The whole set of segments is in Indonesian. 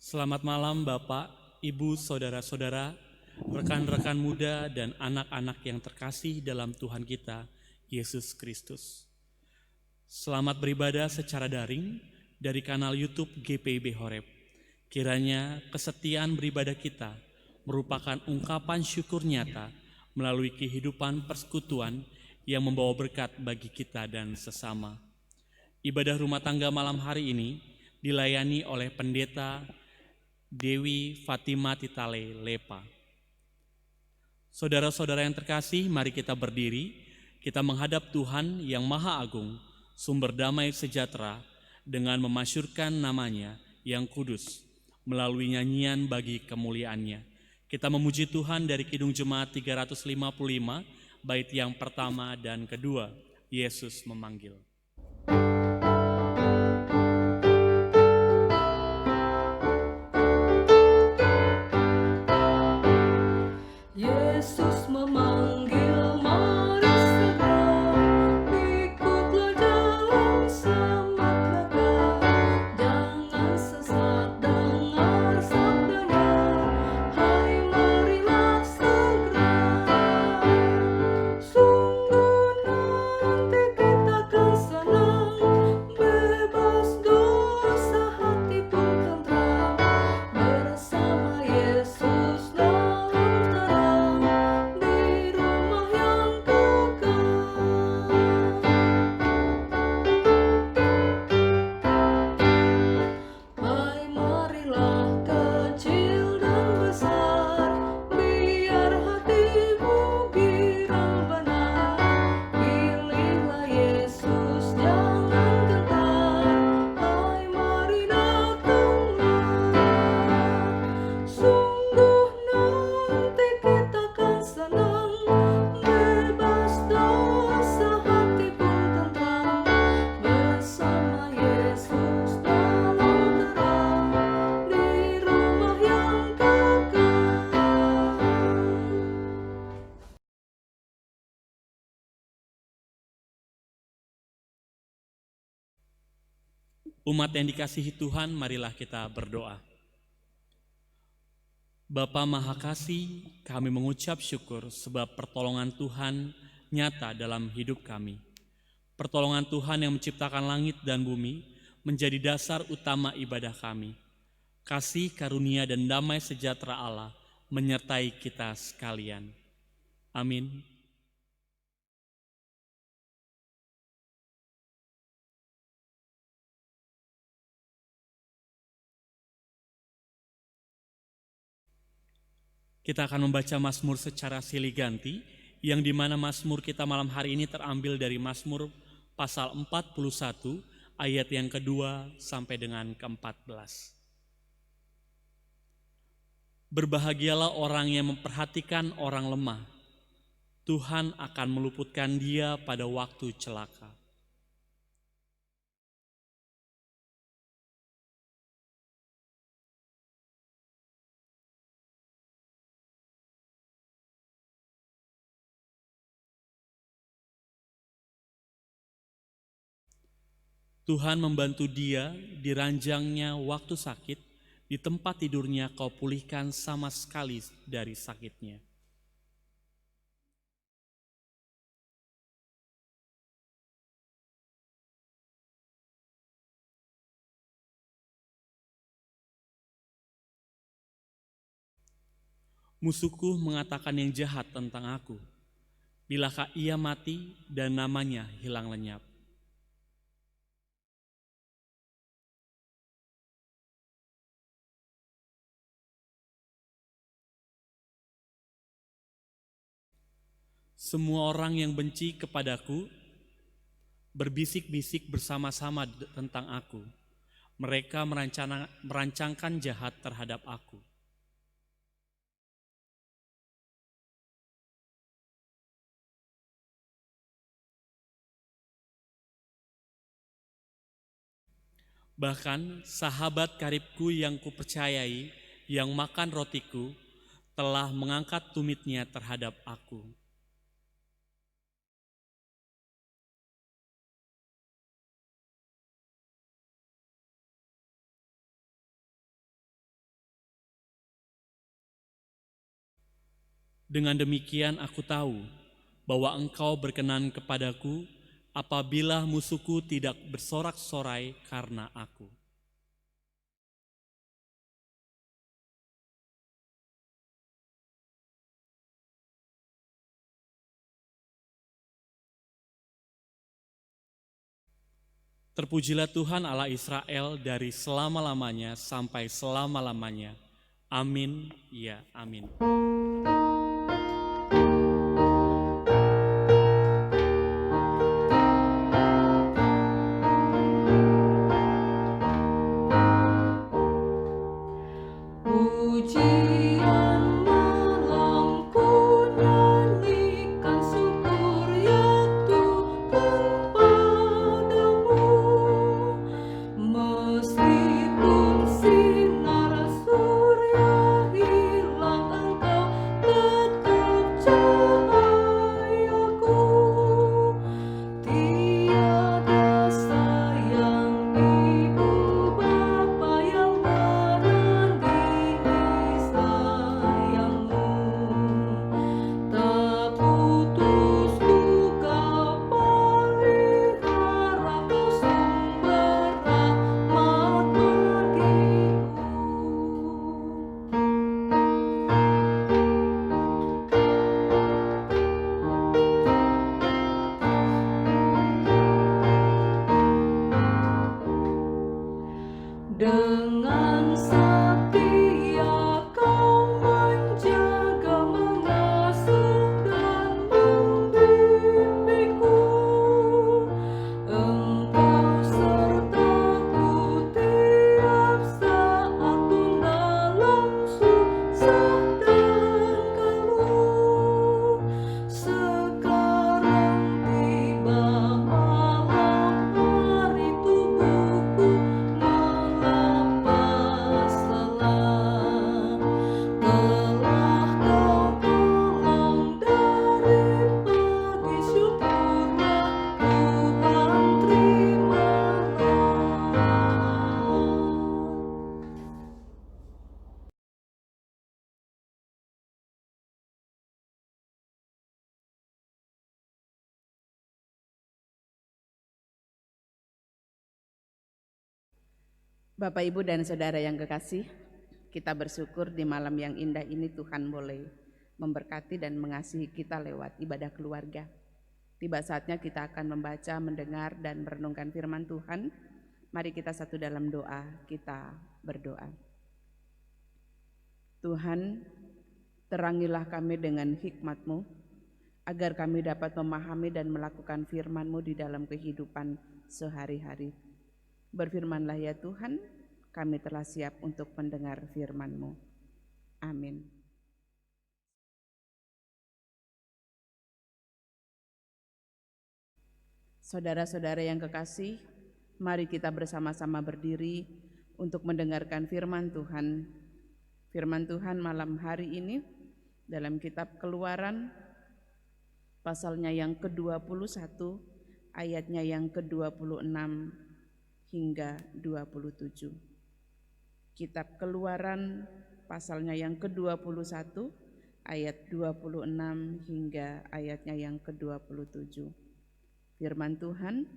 Selamat malam Bapak, Ibu, Saudara-saudara, rekan-rekan muda, dan anak-anak yang terkasih dalam Tuhan kita, Yesus Kristus. Selamat beribadah secara daring dari kanal YouTube GPIB Horeb. Kiranya kesetiaan beribadah kita merupakan ungkapan syukur nyata melalui kehidupan persekutuan yang membawa berkat bagi kita dan sesama. Ibadah rumah tangga malam hari ini dilayani oleh Pendeta Dewi Fatima Titale Lepa. Saudara-saudara yang terkasih, mari kita berdiri, kita menghadap Tuhan yang Maha Agung, sumber damai sejahtera, dengan memasyurkan namanya yang kudus, melalui nyanyian bagi kemuliaannya. Kita memuji Tuhan dari Kidung Jemaat 355, bait yang pertama dan kedua, Yesus memanggil. Yesus memanggil, mari segera ikutlah dalam semak megah. Jangan sesat dengar sabdanya, hai marilah segera. Sungguh nanti kita akan senang, bebas dosa hati pun tentram, bersama Yesus dalam terang di rumah yang kekal. Hai marilah kecil dan besar, biar hatimu girang benar. Pilihlah Yesus, jangan gentar, hai mari datanglah. Sungguh nanti kita akan senang, bebas dosa hati pun tentram, bersama Yesus dalam terang di rumah yang kekal. Umat yang dikasihi Tuhan, marilah kita berdoa. Bapa Maha Kasih, kami mengucap syukur sebab pertolongan Tuhan nyata dalam hidup kami. Pertolongan Tuhan yang menciptakan langit dan bumi menjadi dasar utama ibadah kami. Kasih, karunia, dan damai sejahtera Allah menyertai kita sekalian. Amin. Kita akan membaca Mazmur secara silih ganti, yang dimana Mazmur kita malam hari ini terambil dari Mazmur pasal 41, ayat yang kedua sampai dengan ke-14. Berbahagialah orang yang memperhatikan orang lemah, Tuhan akan meluputkan dia pada waktu celaka. Tuhan membantu dia di ranjangnya waktu sakit, di tempat tidurnya kau pulihkan sama sekali dari sakitnya. Musuhku mengatakan yang jahat tentang aku, bilakah ia mati dan namanya hilang lenyap. Semua orang yang benci kepadaku berbisik-bisik bersama-sama tentang aku. Mereka merancangkan jahat terhadap aku. Bahkan sahabat karibku yang kupercayai, yang makan rotiku, telah mengangkat tumitnya terhadap aku. Dengan demikian aku tahu bahwa Engkau berkenan kepadaku apabila musuhku tidak bersorak-sorai karena aku. Terpujilah Tuhan Allah Israel dari selama-lamanya sampai selama-lamanya. Amin, ya amin. Pujian malam ku nyanyikan syukur ya Tuhan padamu. Meskipun sinar surya hilang, Engkau tetap cahayaku. Tiada sayang ibu bapa yang menandingi sayangmu. Tak putus ku kau pelihara, kau sumber rahmat bagiku. Dengan setia kau menjaga, mengasuh dan membimbingku. Engkau sertaku tiap saat pun dalam susah dan keluh. Sekarang tiba malam hari, tubuhku melepas lelah. Telah kau tolong dari pagi, syukurlah Tuhan, terimalah. Bapak, Ibu, dan Saudara yang kekasih, kita bersyukur di malam yang indah ini Tuhan boleh memberkati dan mengasihi kita lewat ibadah keluarga. Tiba saatnya kita akan membaca, mendengar, dan merenungkan firman Tuhan. Mari kita satu dalam doa, kita berdoa. Tuhan, terangilah kami dengan hikmat-Mu, agar kami dapat memahami dan melakukan firman-Mu di dalam kehidupan sehari-hari. Berfirmanlah ya Tuhan, kami telah siap untuk mendengar firman-Mu. Amin. Saudara-saudara yang kekasih, mari kita bersama-sama berdiri untuk mendengarkan firman Tuhan. Firman Tuhan malam hari ini dalam kitab Keluaran, pasalnya yang ke-21, ayatnya yang ke-26 hingga 27. Kitab Keluaran pasalnya yang ke-21 ayat 26 hingga ayatnya yang ke-27. Firman Tuhan,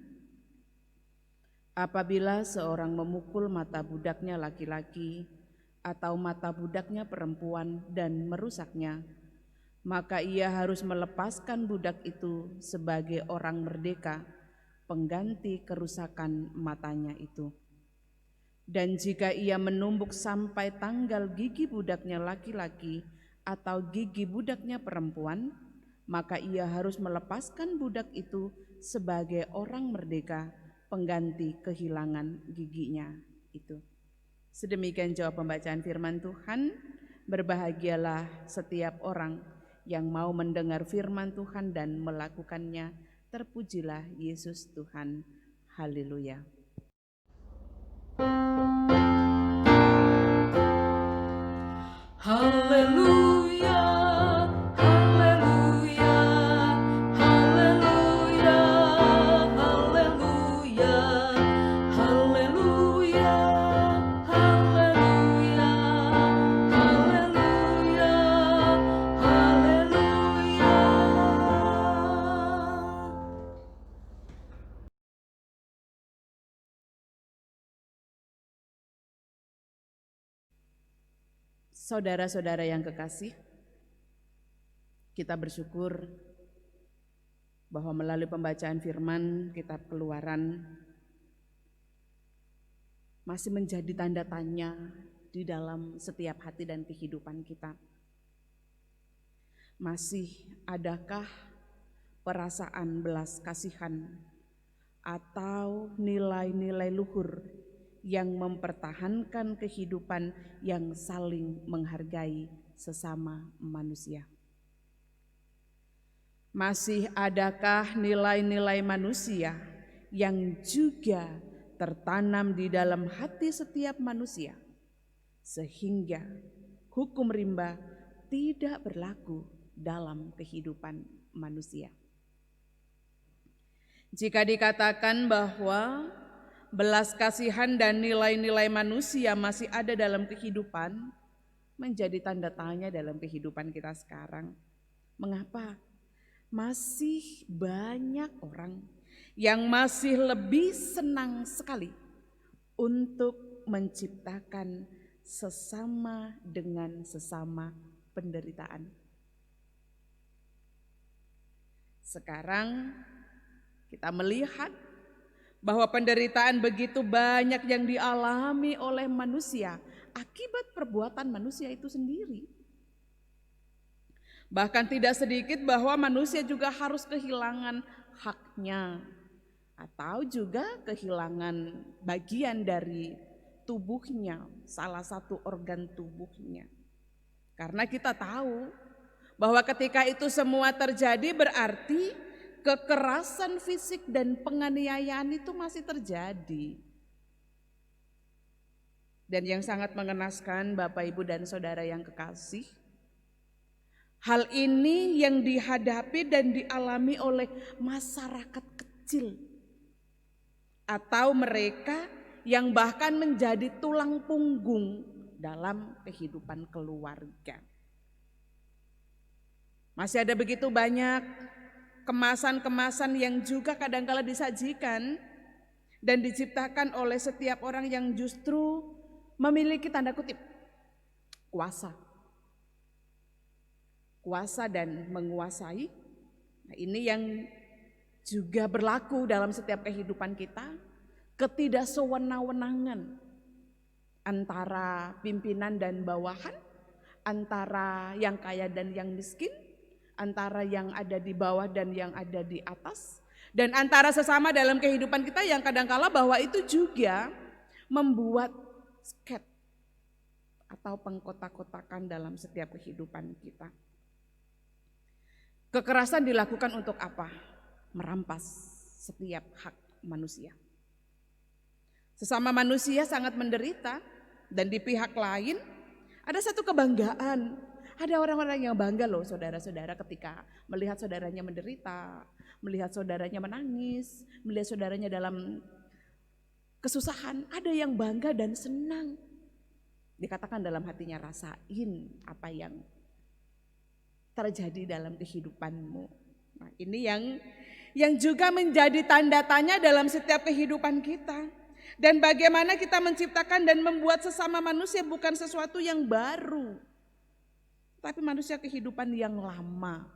apabila seorang memukul mata budaknya laki-laki atau mata budaknya perempuan dan merusaknya, maka ia harus melepaskan budak itu sebagai orang merdeka, pengganti kerusakan matanya itu. Dan jika ia menumbuk sampai tanggal gigi budaknya laki-laki atau gigi budaknya perempuan, maka ia harus melepaskan budak itu sebagai orang merdeka, pengganti kehilangan giginya itu. Sedemikian jawab pembacaan firman Tuhan. Berbahagialah setiap orang yang mau mendengar firman Tuhan dan melakukannya. Terpujilah Yesus Tuhan. Haleluya. Haleluya, haleluya, haleluya, haleluya, haleluya, haleluya, haleluya, haleluya. Saudara-saudara yang kekasih, kita bersyukur bahwa melalui pembacaan firman kitab Keluaran masih menjadi tanda tanya di dalam setiap hati dan kehidupan kita. Masih adakah perasaan belas kasihan atau nilai-nilai luhur yang mempertahankan kehidupan yang saling menghargai sesama manusia? Masih adakah nilai-nilai manusia yang juga tertanam di dalam hati setiap manusia, sehingga hukum rimba tidak berlaku dalam kehidupan manusia? Jika dikatakan bahwa belas kasihan dan nilai-nilai manusia masih ada dalam kehidupan, menjadi tanda tanya dalam kehidupan kita sekarang. Mengapa? Masih banyak orang yang masih lebih senang sekali untuk menciptakan sesama dengan sesama penderitaan. Sekarang kita melihat bahwa penderitaan begitu banyak yang dialami oleh manusia akibat perbuatan manusia itu sendiri. Bahkan tidak sedikit bahwa manusia juga harus kehilangan haknya atau juga kehilangan bagian dari tubuhnya, salah satu organ tubuhnya. Karena kita tahu bahwa ketika itu semua terjadi berarti kekerasan fisik dan penganiayaan itu masih terjadi. Dan yang sangat mengenaskan Bapak, Ibu, dan Saudara yang kekasih, hal ini yang dihadapi dan dialami oleh masyarakat kecil atau mereka yang bahkan menjadi tulang punggung dalam kehidupan keluarga. Masih ada begitu banyak kemasan-kemasan yang juga kadangkala disajikan dan diciptakan oleh setiap orang yang justru memiliki tanda kutip kuasa dan menguasai. Nah, ini yang juga berlaku dalam setiap kehidupan kita, ketidaksewenang-wenangan antara pimpinan dan bawahan, antara yang kaya dan yang miskin, antara yang ada di bawah dan yang ada di atas, dan antara sesama dalam kehidupan kita yang kadangkala bahwa itu juga membuat sket atau pengkotak-kotakan dalam setiap kehidupan kita. Kekerasan dilakukan untuk apa? Merampas setiap hak manusia. Sesama manusia sangat menderita, dan di pihak lain ada satu kebanggaan. Ada orang-orang yang bangga loh saudara-saudara ketika melihat saudaranya menderita, melihat saudaranya menangis, melihat saudaranya dalam kesusahan. Ada yang bangga dan senang. Dikatakan dalam hatinya, rasain apa yang terjadi dalam kehidupanmu. Nah, ini yang juga menjadi tanda tanya dalam setiap kehidupan kita. Dan bagaimana kita menciptakan dan membuat sesama manusia bukan sesuatu yang baru, tapi manusia kehidupan yang lama.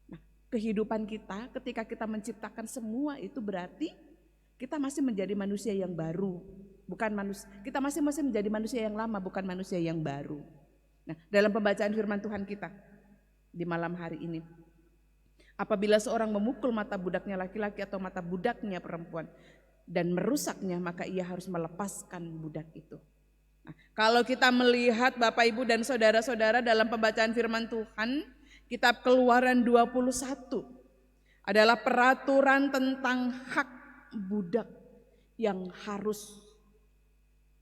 Nah, kehidupan kita ketika kita menciptakan semua itu berarti kita masih menjadi manusia yang baru, bukan manusia. Kita masih menjadi manusia yang lama, bukan manusia yang baru. Nah, dalam pembacaan firman Tuhan kita di malam hari ini, apabila seorang memukul mata budaknya laki-laki atau mata budaknya perempuan dan merusaknya, maka ia harus melepaskan budak itu. Nah, kalau kita melihat Bapak, Ibu, dan saudara-saudara dalam pembacaan firman Tuhan, kitab Keluaran 21 adalah peraturan tentang hak budak yang harus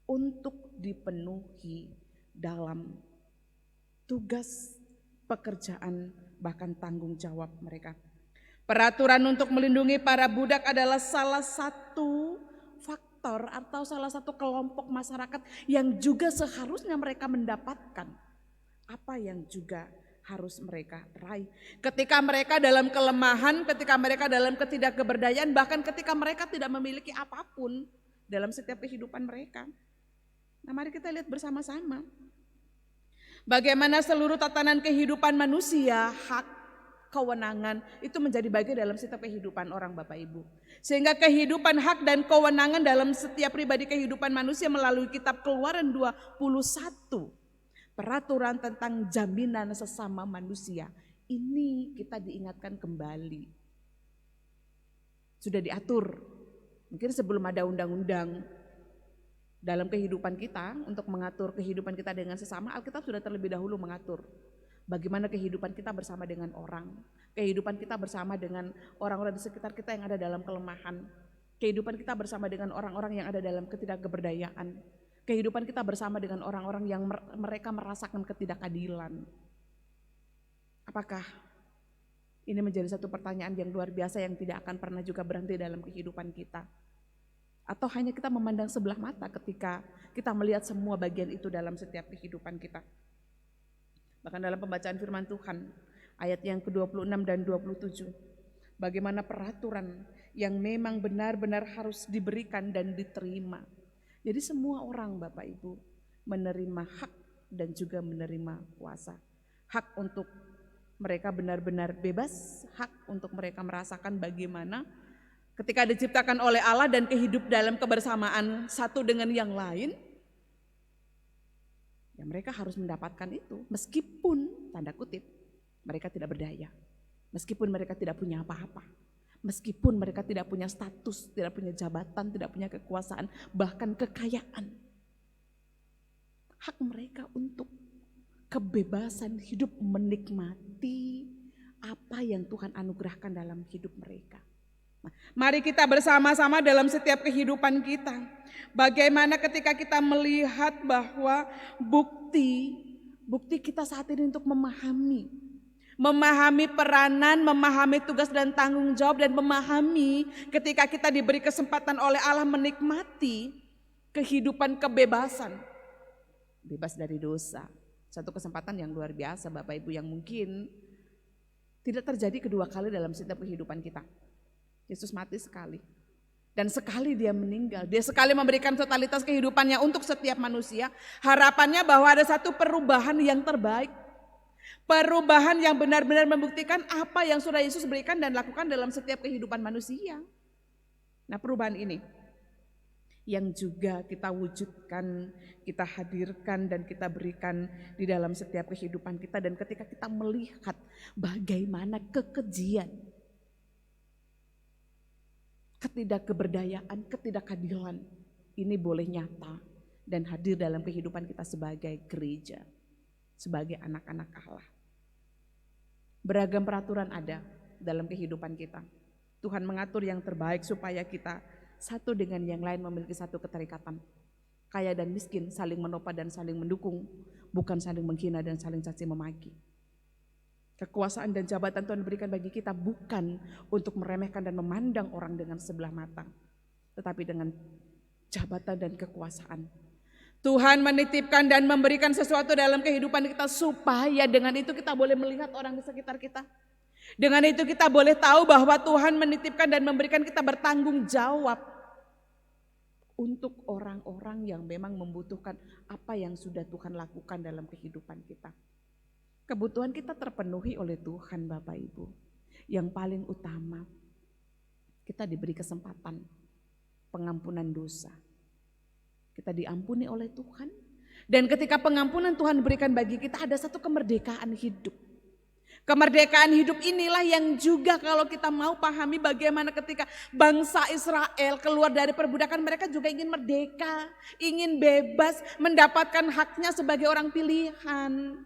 untuk dipenuhi dalam tugas, pekerjaan, bahkan tanggung jawab mereka. Peraturan untuk melindungi para budak adalah salah satu faktor atau salah satu kelompok masyarakat yang juga seharusnya mereka mendapatkan apa yang juga harus mereka raih. Ketika mereka dalam kelemahan, ketika mereka dalam ketidakberdayaan, bahkan ketika mereka tidak memiliki apapun dalam setiap kehidupan mereka. Nah, mari kita lihat bersama-sama Bagaimana seluruh tatanan kehidupan manusia, hak, kewenangan itu menjadi bagian dalam setiap kehidupan orang Bapak Ibu. Sehingga kehidupan hak dan kewenangan dalam setiap pribadi kehidupan manusia melalui kitab Keluaran 21. Peraturan tentang jaminan sesama manusia. Ini kita diingatkan kembali. Sudah diatur. Mungkin sebelum ada undang-undang dalam kehidupan kita, untuk mengatur kehidupan kita dengan sesama, Alkitab sudah terlebih dahulu mengatur bagaimana kehidupan kita bersama dengan orang, kehidupan kita bersama dengan orang-orang di sekitar kita yang ada dalam kelemahan, kehidupan kita bersama dengan orang-orang yang ada dalam ketidakberdayaan, kehidupan kita bersama dengan orang-orang yang mereka merasakan ketidakadilan. Apakah ini menjadi satu pertanyaan yang luar biasa yang tidak akan pernah juga berhenti dalam kehidupan kita? Atau hanya kita memandang sebelah mata ketika kita melihat semua bagian itu dalam setiap kehidupan kita? Bahkan dalam pembacaan firman Tuhan, ayat yang ke-26 dan 27, bagaimana peraturan yang memang benar-benar harus diberikan dan diterima. Jadi semua orang Bapak Ibu menerima hak dan juga menerima kuasa. Hak untuk mereka benar-benar bebas, hak untuk mereka merasakan bagaimana ketika diciptakan oleh Allah dan kehidup dalam kebersamaan satu dengan yang lain, ya mereka harus mendapatkan itu meskipun tanda kutip mereka tidak berdaya, meskipun mereka tidak punya apa-apa, meskipun mereka tidak punya status, tidak punya jabatan, tidak punya kekuasaan, bahkan kekayaan. Hak mereka untuk kebebasan hidup menikmati apa yang Tuhan anugerahkan dalam hidup mereka. Mari kita bersama-sama dalam setiap kehidupan kita. Bagaimana ketika kita melihat bahwa bukti kita saat ini untuk memahami peranan, memahami tugas dan tanggung jawab, dan memahami ketika kita diberi kesempatan oleh Allah menikmati kehidupan kebebasan. Bebas dari dosa. Satu kesempatan yang luar biasa Bapak Ibu yang mungkin tidak terjadi kedua kali dalam setiap kehidupan kita. Yesus mati sekali, dan sekali dia meninggal, dia sekali memberikan totalitas kehidupannya untuk setiap manusia. Harapannya bahwa ada satu perubahan yang terbaik, perubahan yang benar-benar membuktikan apa yang sudah Yesus berikan dan lakukan dalam setiap kehidupan manusia. Nah, perubahan ini yang juga kita wujudkan, kita hadirkan dan kita berikan di dalam setiap kehidupan kita. Dan ketika kita melihat bagaimana kekejian, ketidakberdayaan, ketidakadilan ini boleh nyata dan hadir dalam kehidupan kita sebagai gereja, sebagai anak-anak Allah. Beragam peraturan ada dalam kehidupan kita. Tuhan mengatur yang terbaik supaya kita satu dengan yang lain memiliki satu keterikatan. Kaya dan miskin saling menopang dan saling mendukung, bukan saling menghina dan saling caci memaki. Kekuasaan dan jabatan Tuhan berikan bagi kita bukan untuk meremehkan dan memandang orang dengan sebelah mata, tetapi dengan jabatan dan kekuasaan. Tuhan menitipkan dan memberikan sesuatu dalam kehidupan kita supaya dengan itu kita boleh melihat orang di sekitar kita. Dengan itu kita boleh tahu bahwa Tuhan menitipkan dan memberikan kita bertanggung jawab untuk orang-orang yang memang membutuhkan apa yang sudah Tuhan lakukan dalam kehidupan kita. Kebutuhan kita terpenuhi oleh Tuhan Bapak Ibu. Yang paling utama, kita diberi kesempatan pengampunan dosa. Kita diampuni oleh Tuhan. Dan ketika pengampunan Tuhan berikan bagi kita, ada satu kemerdekaan hidup. Kemerdekaan hidup inilah yang juga kalau kita mau pahami bagaimana ketika bangsa Israel keluar dari perbudakan, mereka juga ingin merdeka, ingin bebas, mendapatkan haknya sebagai orang pilihan.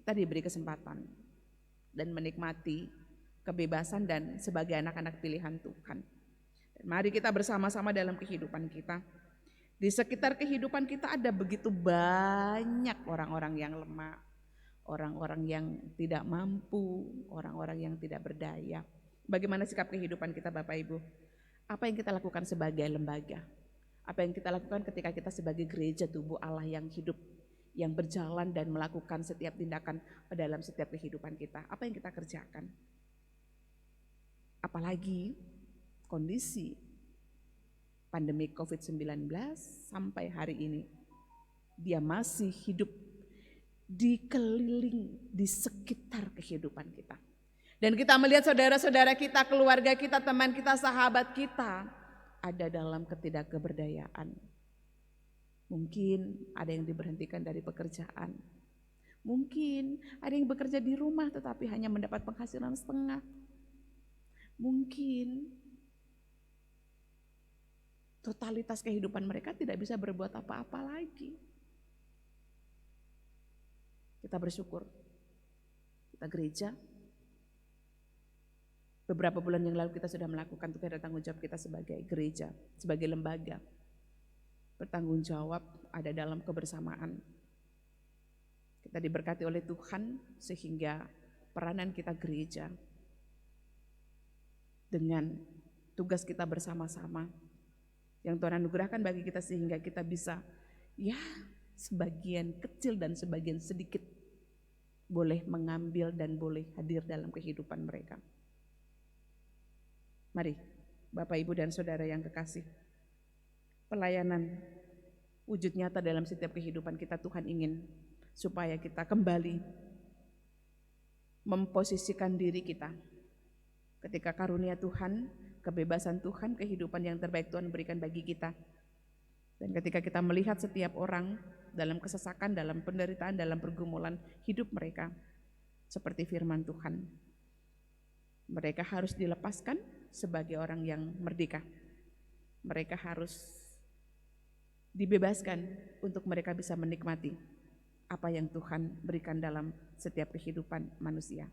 Kita diberi kesempatan dan menikmati kebebasan dan sebagai anak-anak pilihan Tuhan. Dan mari kita bersama-sama dalam kehidupan kita. Di sekitar kehidupan kita ada begitu banyak orang-orang yang lemah, orang-orang yang tidak mampu, orang-orang yang tidak berdaya. Bagaimana sikap kehidupan kita Bapak Ibu? Apa yang kita lakukan sebagai lembaga? Apa yang kita lakukan ketika kita sebagai gereja tubuh Allah yang hidup, yang berjalan dan melakukan setiap tindakan dalam setiap kehidupan kita? Apa yang kita kerjakan? Apalagi kondisi pandemi COVID-19 sampai hari ini. Dia masih hidup dikeliling di sekitar kehidupan kita. Dan kita melihat saudara-saudara kita, keluarga kita, teman kita, sahabat kita ada dalam ketidakberdayaan. Mungkin ada yang diberhentikan dari pekerjaan. Mungkin ada yang bekerja di rumah tetapi hanya mendapat penghasilan setengah. Mungkin totalitas kehidupan mereka tidak bisa berbuat apa-apa lagi. Kita bersyukur, kita gereja, beberapa bulan yang lalu kita sudah melakukan tugas dan tanggung jawab kita sebagai gereja, sebagai lembaga. Bertanggung jawab ada dalam kebersamaan. Kita diberkati oleh Tuhan sehingga peranan kita gereja dengan tugas kita bersama-sama yang Tuhan anugerahkan bagi kita sehingga kita bisa sebagian kecil dan sebagian sedikit boleh mengambil dan boleh hadir dalam kehidupan mereka. Mari Bapak, Ibu, dan Saudara yang kekasih, pelayanan wujud nyata dalam setiap kehidupan kita. Tuhan ingin supaya kita kembali memposisikan diri kita ketika karunia Tuhan, kebebasan Tuhan, kehidupan yang terbaik Tuhan berikan bagi kita. Dan ketika kita melihat setiap orang dalam kesesakan, dalam penderitaan, dalam pergumulan hidup mereka, seperti firman Tuhan, mereka harus dilepaskan sebagai orang yang merdeka. Mereka harus dibebaskan untuk mereka bisa menikmati apa yang Tuhan berikan dalam setiap kehidupan manusia.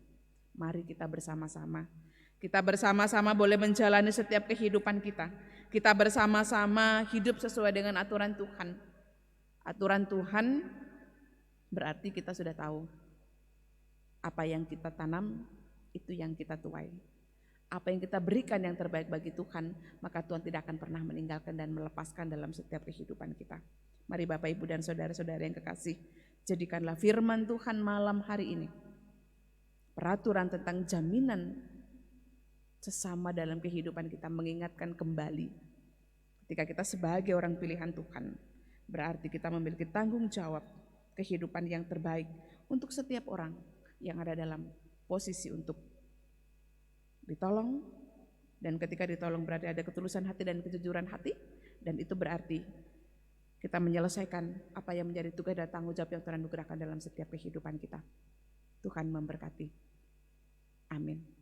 Mari kita bersama-sama. Kita bersama-sama boleh menjalani setiap kehidupan kita. Kita bersama-sama hidup sesuai dengan aturan Tuhan. Aturan Tuhan berarti kita sudah tahu apa yang kita tanam itu yang kita tuai. Apa yang kita berikan yang terbaik bagi Tuhan, maka Tuhan tidak akan pernah meninggalkan dan melepaskan dalam setiap kehidupan kita. Mari Bapak, Ibu, dan saudara-saudara yang kekasih, jadikanlah firman Tuhan malam hari ini peraturan tentang jaminan sesama dalam kehidupan kita, mengingatkan kembali ketika kita sebagai orang pilihan Tuhan, berarti kita memiliki tanggung jawab kehidupan yang terbaik untuk setiap orang yang ada dalam posisi untuk ditolong. Dan ketika ditolong berarti ada ketulusan hati dan kejujuran hati, dan itu berarti kita menyelesaikan apa yang menjadi tugas dan tanggung jawab yang Tuhan anugerahkan dalam setiap kehidupan kita. Tuhan memberkati. Amin.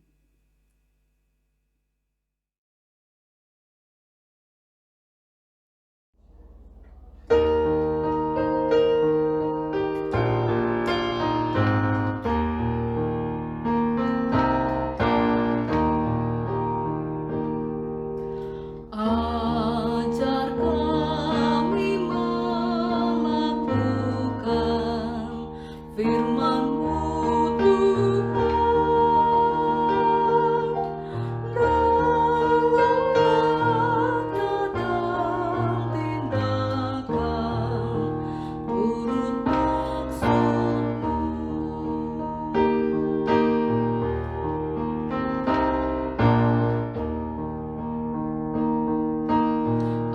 Ajar kami melakukan firman-Mu, Tuhan, dalam kata dan tindakan, turut maksud-Mu.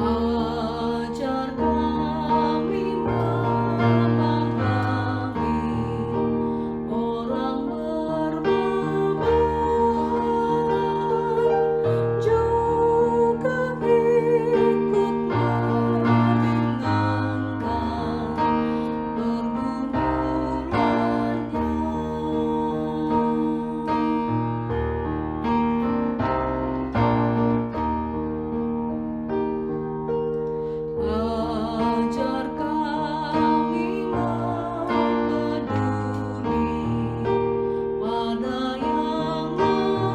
Ajar kami memahami orang berbebas, juga ikut meringankan pergumulannya. Ajar kami mempeduli pada yang lemah,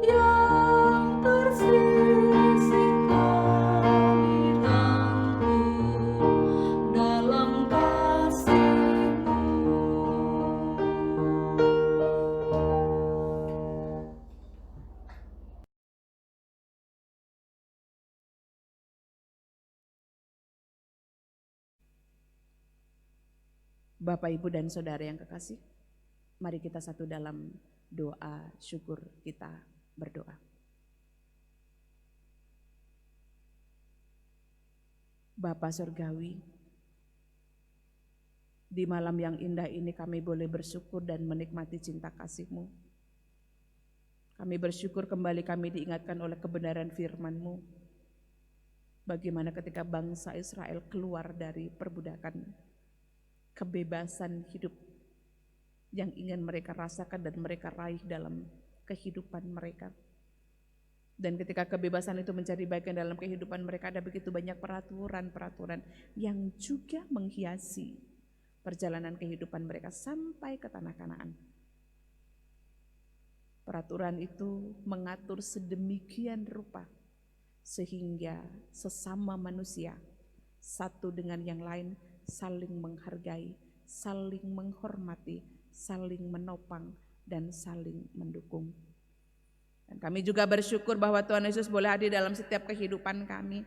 yang tersisih kami rangkul dalam kasih-Mu. Bapak, Ibu, dan saudara yang kekasih, mari kita satu dalam doa syukur kita berdoa. Bapa Surgawi, di malam yang indah ini kami boleh bersyukur dan menikmati cinta kasih-Mu. Kami bersyukur kembali kami diingatkan oleh kebenaran firman-Mu. Bagaimana ketika bangsa Israel keluar dari perbudakan, kebebasan hidup yang ingin mereka rasakan dan mereka raih dalam kehidupan mereka. Dan ketika kebebasan itu menjadi bagian dalam kehidupan mereka, ada begitu banyak peraturan-peraturan yang juga menghiasi perjalanan kehidupan mereka sampai ke tanah Kanaan. Peraturan itu mengatur sedemikian rupa sehingga sesama manusia satu dengan yang lain saling menghargai, saling menghormati, saling menopang, dan saling mendukung. Dan kami juga bersyukur bahwa Tuhan Yesus boleh hadir dalam setiap kehidupan kami.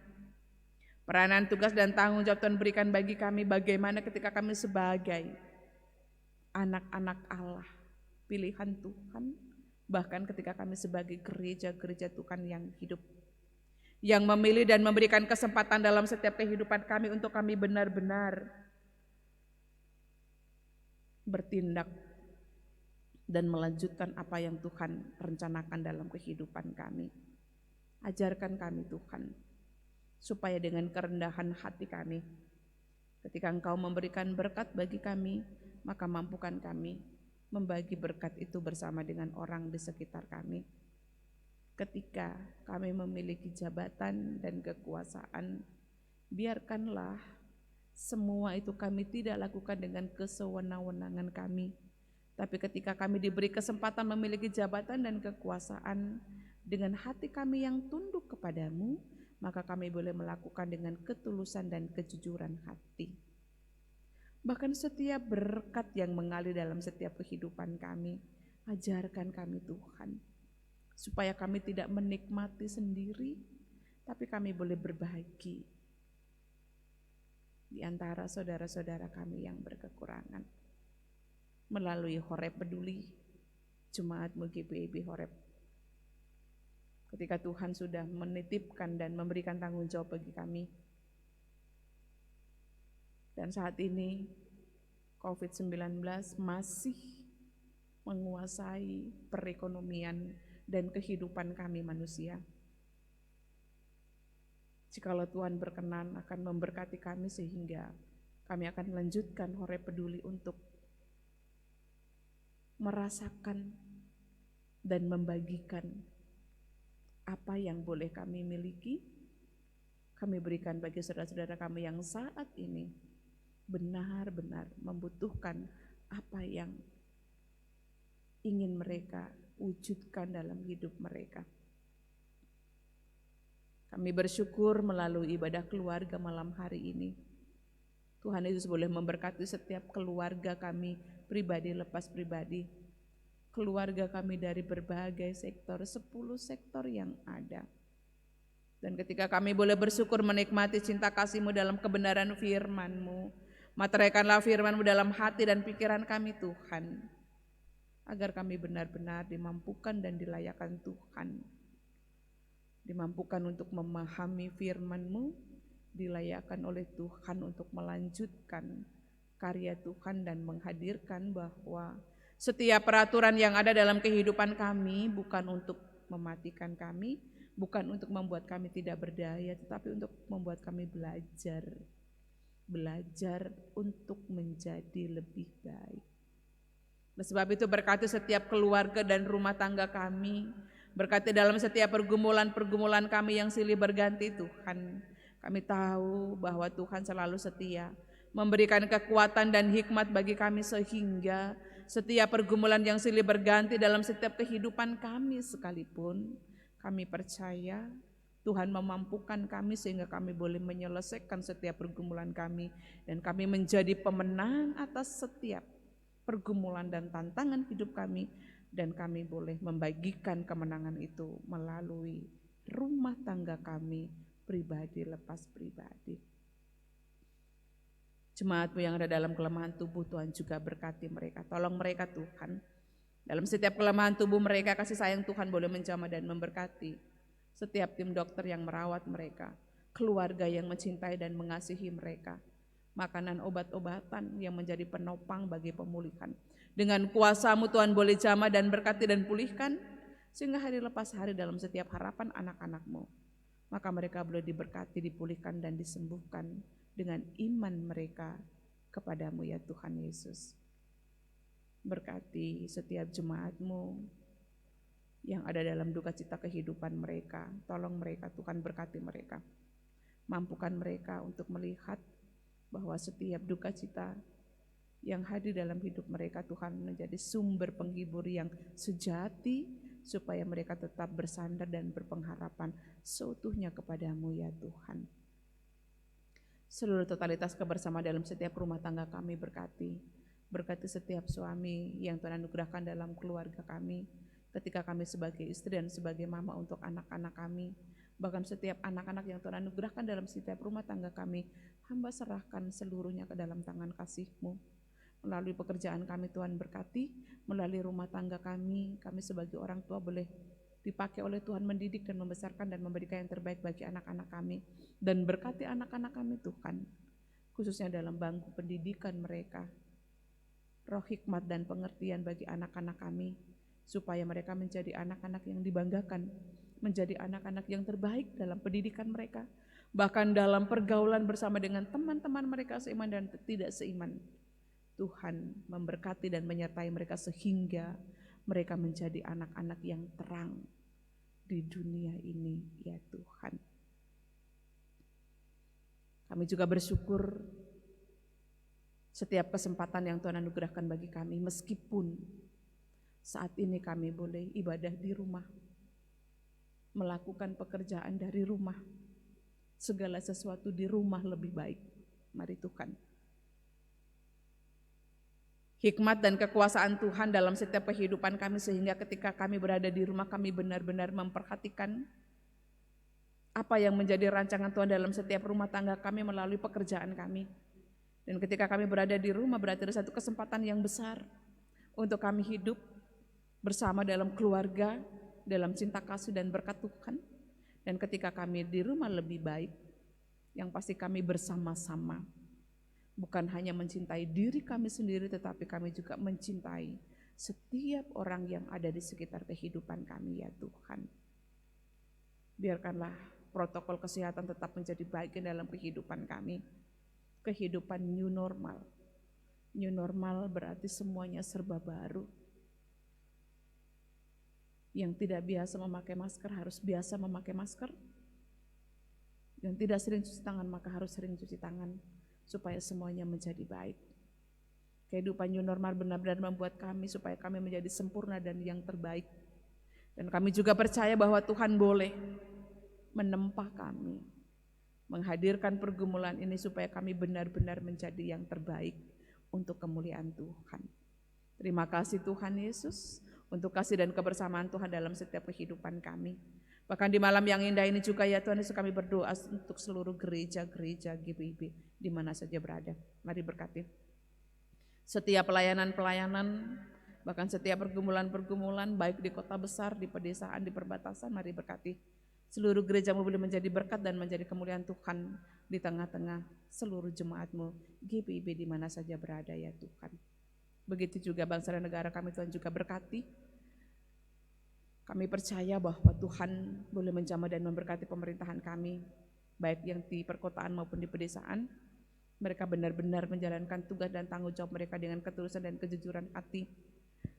Peranan, tugas, dan tanggung jawab Tuhan berikan bagi kami bagaimana ketika kami sebagai anak-anak Allah, pilihan Tuhan, bahkan ketika kami sebagai gereja-gereja Tuhan yang hidup, yang memilih dan memberikan kesempatan dalam setiap kehidupan kami untuk kami benar-benar bertindak dan melanjutkan apa yang Tuhan rencanakan dalam kehidupan kami. Ajarkan kami Tuhan, supaya dengan kerendahan hati kami, ketika Engkau memberikan berkat bagi kami, maka mampukan kami membagi berkat itu bersama dengan orang di sekitar kami. Ketika kami memiliki jabatan dan kekuasaan, biarkanlah semua itu kami tidak lakukan dengan kesewenang-wenangan kami. Tapi ketika kami diberi kesempatan memiliki jabatan dan kekuasaan dengan hati kami yang tunduk kepadamu, maka kami boleh melakukan dengan ketulusan dan kejujuran hati. Bahkan setiap berkat yang mengalir dalam setiap kehidupan kami, ajarkan kami Tuhan, supaya kami tidak menikmati sendiri, tapi kami boleh berbagi di antara saudara-saudara kami yang berkekurangan. Melalui Horeb Peduli, Jemaat GPIB Horeb. Ketika Tuhan sudah menitipkan dan memberikan tanggung jawab bagi kami. Dan saat ini COVID-19 masih menguasai perekonomian dan kehidupan kami manusia. Jikalau Tuhan berkenan akan memberkati kami sehingga kami akan melanjutkan Horeb Peduli untuk merasakan dan membagikan apa yang boleh kami miliki, kami berikan bagi saudara-saudara kami yang saat ini benar-benar membutuhkan apa yang ingin mereka wujudkan dalam hidup mereka. Kami bersyukur melalui ibadah keluarga malam hari ini, Tuhan Yesus boleh memberkati setiap keluarga kami, pribadi lepas pribadi, keluarga kami dari berbagai sektor, 10 sektor yang ada. Dan ketika kami boleh bersyukur menikmati cinta kasih-Mu dalam kebenaran firman-Mu, materaikanlah firman-Mu dalam hati dan pikiran kami Tuhan, agar kami benar-benar dimampukan dan dilayakkan Tuhan, dimampukan untuk memahami firman-Mu, dilayakkan oleh Tuhan untuk melanjutkan karya Tuhan dan menghadirkan bahwa setiap peraturan yang ada dalam kehidupan kami bukan untuk mematikan kami, bukan untuk membuat kami tidak berdaya, tetapi untuk membuat kami belajar untuk menjadi lebih baik. Oleh sebab itu berkati setiap keluarga dan rumah tangga kami, berkati dalam setiap pergumulan-pergumulan kami yang silih berganti Tuhan. Kami tahu bahwa Tuhan selalu setia, memberikan kekuatan dan hikmat bagi kami sehingga setiap pergumulan yang silih berganti dalam setiap kehidupan kami sekalipun, kami percaya Tuhan memampukan kami sehingga kami boleh menyelesaikan setiap pergumulan kami dan kami menjadi pemenang atas setiap pergumulan dan tantangan hidup kami, dan kami boleh membagikan kemenangan itu melalui rumah tangga kami, pribadi lepas pribadi. Jemaat-Mu yang ada dalam kelemahan tubuh, Tuhan juga berkati mereka. Tolong mereka Tuhan, dalam setiap kelemahan tubuh mereka, kasih sayang Tuhan boleh menjamah dan memberkati setiap tim dokter yang merawat mereka. keluarga yang mencintai dan mengasihi mereka, makanan obat-obatan yang menjadi penopang bagi pemulihan. Dengan kuasa-Mu Tuhan boleh jamah dan berkati dan pulihkan, sehingga hari lepas hari dalam setiap harapan anak-anak-Mu, maka mereka boleh diberkati, dipulihkan dan disembuhkan dengan iman mereka kepadamu ya Tuhan Yesus. Berkati setiap jemaat-Mu yang ada dalam duka cita kehidupan mereka. Tolong mereka Tuhan, berkati mereka. Mampukan mereka untuk melihat bahwa setiap duka cita yang hadir dalam hidup mereka Tuhan menjadi sumber penghibur yang sejati, supaya mereka tetap bersandar dan berpengharapan seutuhnya kepadamu ya Tuhan. Seluruh totalitas kebersamaan dalam setiap rumah tangga kami berkati. Berkati setiap suami yang Tuhan anugerahkan dalam keluarga kami, ketika kami sebagai istri dan sebagai mama untuk anak-anak kami. Bahkan setiap anak-anak yang Tuhan anugerahkan dalam setiap rumah tangga kami, hamba serahkan seluruhnya ke dalam tangan kasih-Mu. Melalui pekerjaan kami Tuhan berkati, melalui rumah tangga kami sebagai orang tua boleh dipakai oleh Tuhan mendidik dan membesarkan dan memberikan yang terbaik bagi anak-anak kami. Dan berkati anak-anak kami Tuhan, khususnya dalam bangku pendidikan mereka. Roh hikmat dan pengertian bagi anak-anak kami, supaya mereka menjadi anak-anak yang dibanggakan, menjadi anak-anak yang terbaik dalam pendidikan mereka, bahkan dalam pergaulan bersama dengan teman-teman mereka seiman dan tidak seiman. Tuhan memberkati dan menyertai mereka sehingga mereka menjadi anak-anak yang terang di dunia ini ya Tuhan. Kami juga bersyukur setiap kesempatan yang Tuhan anugerahkan bagi kami, meskipun saat ini kami boleh ibadah di rumah, melakukan pekerjaan dari rumah, segala sesuatu di rumah lebih baik. Mari Tuhan, hikmat dan kekuasaan Tuhan dalam setiap kehidupan kami, sehingga ketika kami berada di rumah kami benar-benar memperhatikan apa yang menjadi rancangan Tuhan dalam setiap rumah tangga kami melalui pekerjaan kami. Dan ketika kami berada di rumah berarti ada satu kesempatan yang besar untuk kami hidup bersama dalam keluarga, dalam cinta kasih dan berkat Tuhan. Dan ketika kami di rumah lebih baik, yang pasti kami bersama-sama. Bukan hanya mencintai diri kami sendiri, tetapi kami juga mencintai setiap orang yang ada di sekitar kehidupan kami ya Tuhan. Biarkanlah protokol kesehatan tetap menjadi bagian dalam kehidupan kami. Kehidupan new normal. New normal berarti semuanya serba baru. Yang tidak biasa memakai masker harus biasa memakai masker. Yang tidak sering cuci tangan maka harus sering cuci tangan, supaya semuanya menjadi baik. Kehidupan new normal benar-benar membuat kami supaya kami menjadi sempurna dan yang terbaik. Dan kami juga percaya bahwa Tuhan boleh menempa kami, menghadirkan pergumulan ini supaya kami benar-benar menjadi yang terbaik untuk kemuliaan Tuhan. Terima kasih Tuhan Yesus untuk kasih dan kebersamaan Tuhan dalam setiap kehidupan kami. Bahkan di malam yang indah ini juga ya Tuhan Yesus, kami berdoa untuk seluruh gereja-gereja GBIB di mana saja berada. Mari berkati setiap pelayanan-pelayanan, bahkan setiap pergumulan-pergumulan baik di kota besar, di pedesaan, di perbatasan. Mari berkati seluruh gereja-Mu boleh menjadi berkat dan menjadi kemuliaan Tuhan di tengah-tengah seluruh jemaat-Mu GBIB di mana saja berada ya Tuhan. Begitu juga bangsa dan negara kami Tuhan juga berkati. Kami percaya bahwa Tuhan boleh menjamah dan memberkati pemerintahan kami, baik yang di perkotaan maupun di pedesaan. Mereka benar-benar menjalankan tugas dan tanggung jawab mereka dengan ketulusan dan kejujuran hati.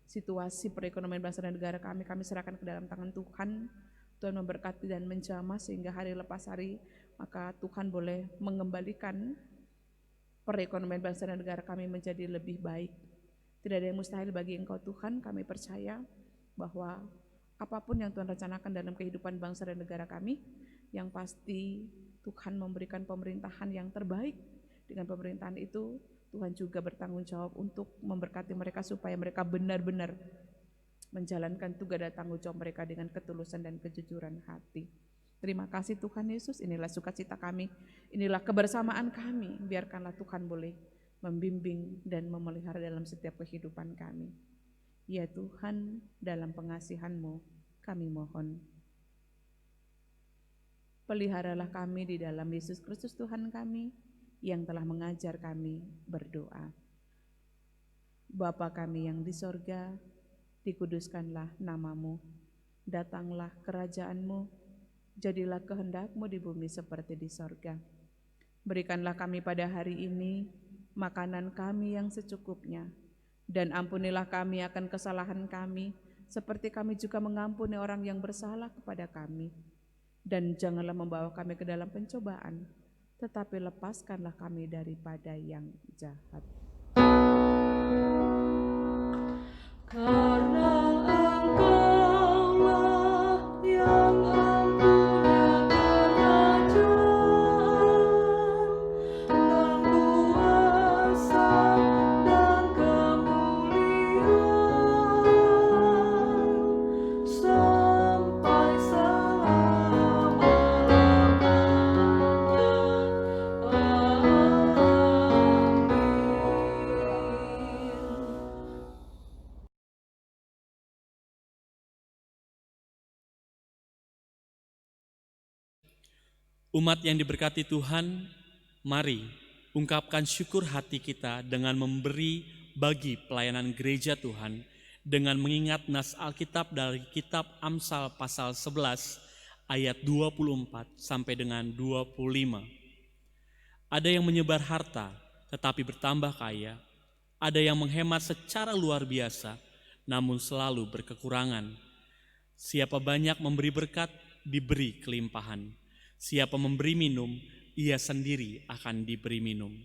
Situasi perekonomian bangsa dan negara kami serahkan ke dalam tangan Tuhan. Tuhan memberkati dan menjamah sehingga hari lepas hari, maka Tuhan boleh mengembalikan perekonomian bangsa dan negara kami menjadi lebih baik. Tidak ada yang mustahil bagi Engkau Tuhan. Kami percaya bahwa apapun yang Tuhan rencanakan dalam kehidupan bangsa dan negara kami, yang pasti Tuhan memberikan pemerintahan yang terbaik. Dengan pemerintahan itu, Tuhan juga bertanggung jawab untuk memberkati mereka supaya mereka benar-benar menjalankan tugas dan tanggung jawab mereka dengan ketulusan dan kejujuran hati. Terima kasih Tuhan Yesus, inilah sukacita kami, inilah kebersamaan kami. Biarkanlah Tuhan boleh membimbing dan memelihara dalam setiap kehidupan kami. Ya Tuhan, dalam pengasihan-Mu kami mohon. Peliharalah kami di dalam Yesus Kristus Tuhan kami, yang telah mengajar kami berdoa. Bapa kami yang di sorga, dikuduskanlah namamu, datanglah kerajaanmu, jadilah kehendak-Mu di bumi seperti di sorga. Berikanlah kami pada hari ini makanan kami yang secukupnya, dan ampunilah kami akan kesalahan kami, seperti kami juga mengampuni orang yang bersalah kepada kami. Dan janganlah membawa kami ke dalam pencobaan, tetapi lepaskanlah kami daripada yang jahat. Karena Engkaulah yang mempunyai kerajaan dan kuasa dan kemuliaan sampai selama-lamanya. Amin. Umat yang diberkati Tuhan, mari ungkapkan syukur hati kita dengan memberi bagi pelayanan gereja Tuhan, dengan mengingat nas Alkitab dari kitab Amsal pasal 11 ayat 24 sampai dengan 25. Ada yang menyebar harta tetapi bertambah kaya, ada yang menghemat secara luar biasa namun selalu berkekurangan. Siapa banyak memberi berkat, diberi kelimpahan. Siapa memberi minum, ia sendiri akan diberi minum.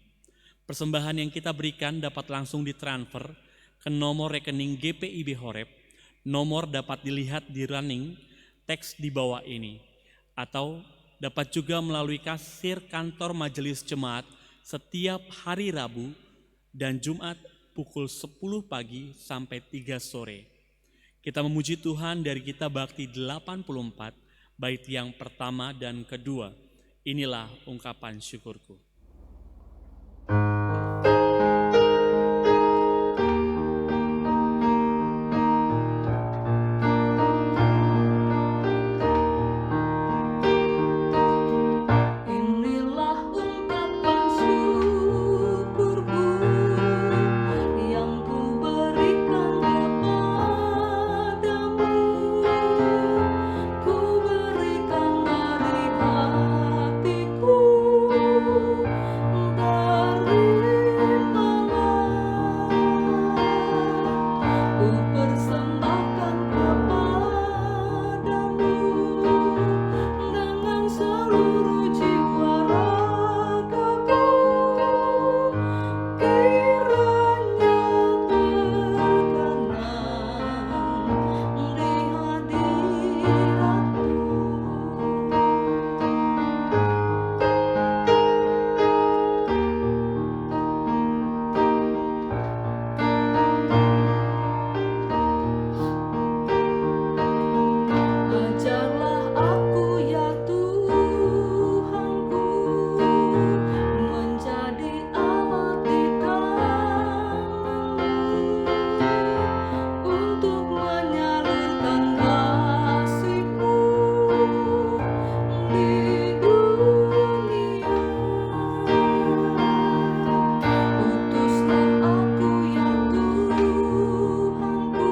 Persembahan yang kita berikan dapat langsung ditransfer ke nomor rekening GPIB Horeb. Nomor dapat dilihat di running teks di bawah ini, atau dapat juga melalui kasir kantor Majelis Jemaat setiap hari Rabu dan Jumat pukul 10 pagi sampai 3 sore. Kita memuji Tuhan dari Kitab Bakti 84, bait yang pertama dan kedua. Inilah ungkapan syukurku. Inilah ungkapan syukurku yang ku berikan kepadamu. Ku berikan dari hatiku, terimalah. Ku persembahkan kepadamu dengan seluruh jiwa ragaku, kiranya terkenang di hadiratmu. Ajarlah aku ya Tuhanku, menjadi alat di tangan-Mu untuk menyalurkan kasih-Mu di dunia. Utuslah aku ya Tuhanku,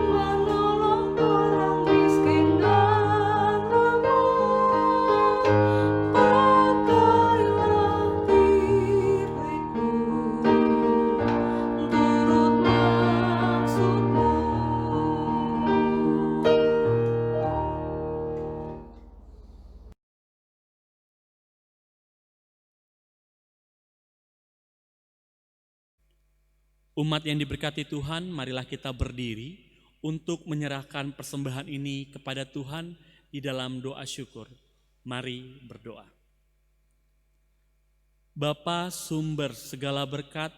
menolong orang miskin dan lemah. Pakailah diriku turut maksud-Mu. Umat yang diberkati Tuhan, marilah kita berdiri untuk menyerahkan persembahan ini kepada Tuhan di dalam doa syukur. Mari berdoa. Bapa sumber segala berkat,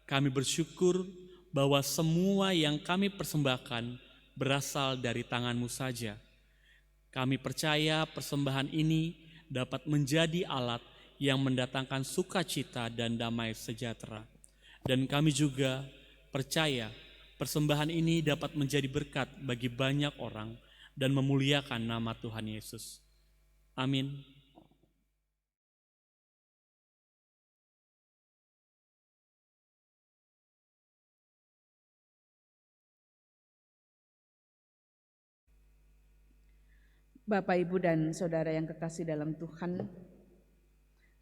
kami bersyukur bahwa semua yang kami persembahkan berasal dari tangan-Mu saja. Kami percaya persembahan ini dapat menjadi alat yang mendatangkan sukacita dan damai sejahtera. Dan kami juga percaya persembahan ini dapat menjadi berkat bagi banyak orang dan memuliakan nama Tuhan Yesus. Amin. Bapak, Ibu, dan Saudara yang kekasih dalam Tuhan,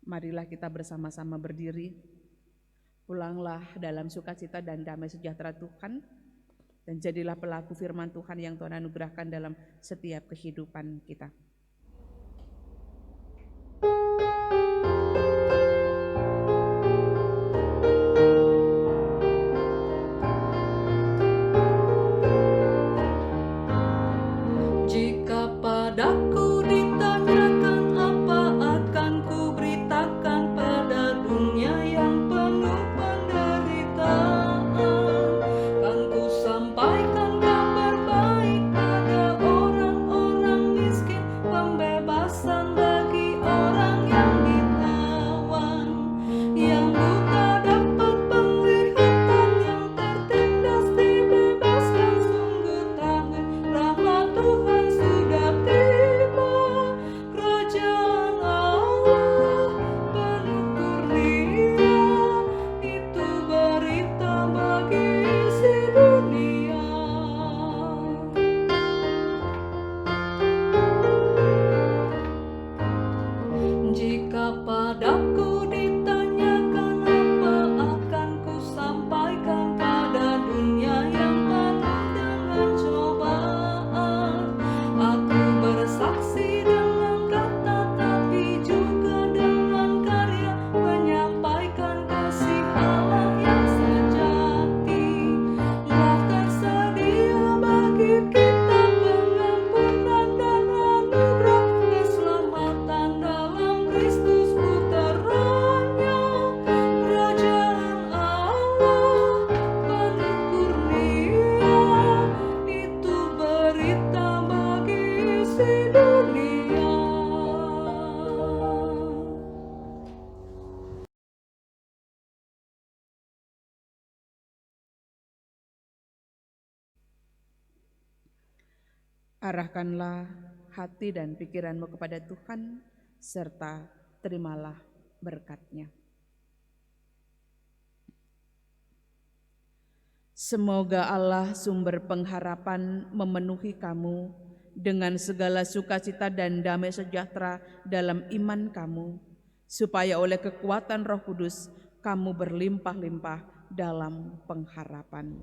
marilah kita bersama-sama berdiri. Pulanglah dalam sukacita dan damai sejahtera Tuhan, dan jadilah pelaku firman Tuhan yang Tuhan anugerahkan dalam setiap kehidupan kita. Jika padaku ditanyakan apa akan ku beritakan pada dunia yang penuh penderitaan, kan ku sampaikan kabar baik pada orang-orang miskin, pembebasan bagi orang yang ditawan, yang buta dapat penglihatan, yang tertindas dibebaskan. Sungguh tahun rahmat Tuhan sudah tiba, kerajaan Allah penuh kurnia, itu berita bagi isi dunia. Jika padaku ditanyakan apa akan ku sampaikan pada dunia yang penuh dengan cobaan, aku bersaksi dengan kata tapi juga dengan karya, menyampaikan kasih Allah yang sejati. Telah tersedia bagi kita pengampunan dan anugerah, keselamatan dalam Kristus putranya. Kerajaan Allah penuh kurnia, itu berita bagi isi dunia. Arahkanlah hati dan pikiranmu kepada Tuhan, serta terimalah berkat-Nya. Semoga Allah sumber pengharapan memenuhi kamu dengan segala sukacita dan damai sejahtera dalam iman kamu, supaya oleh kekuatan Roh Kudus kamu berlimpah-limpah dalam pengharapan.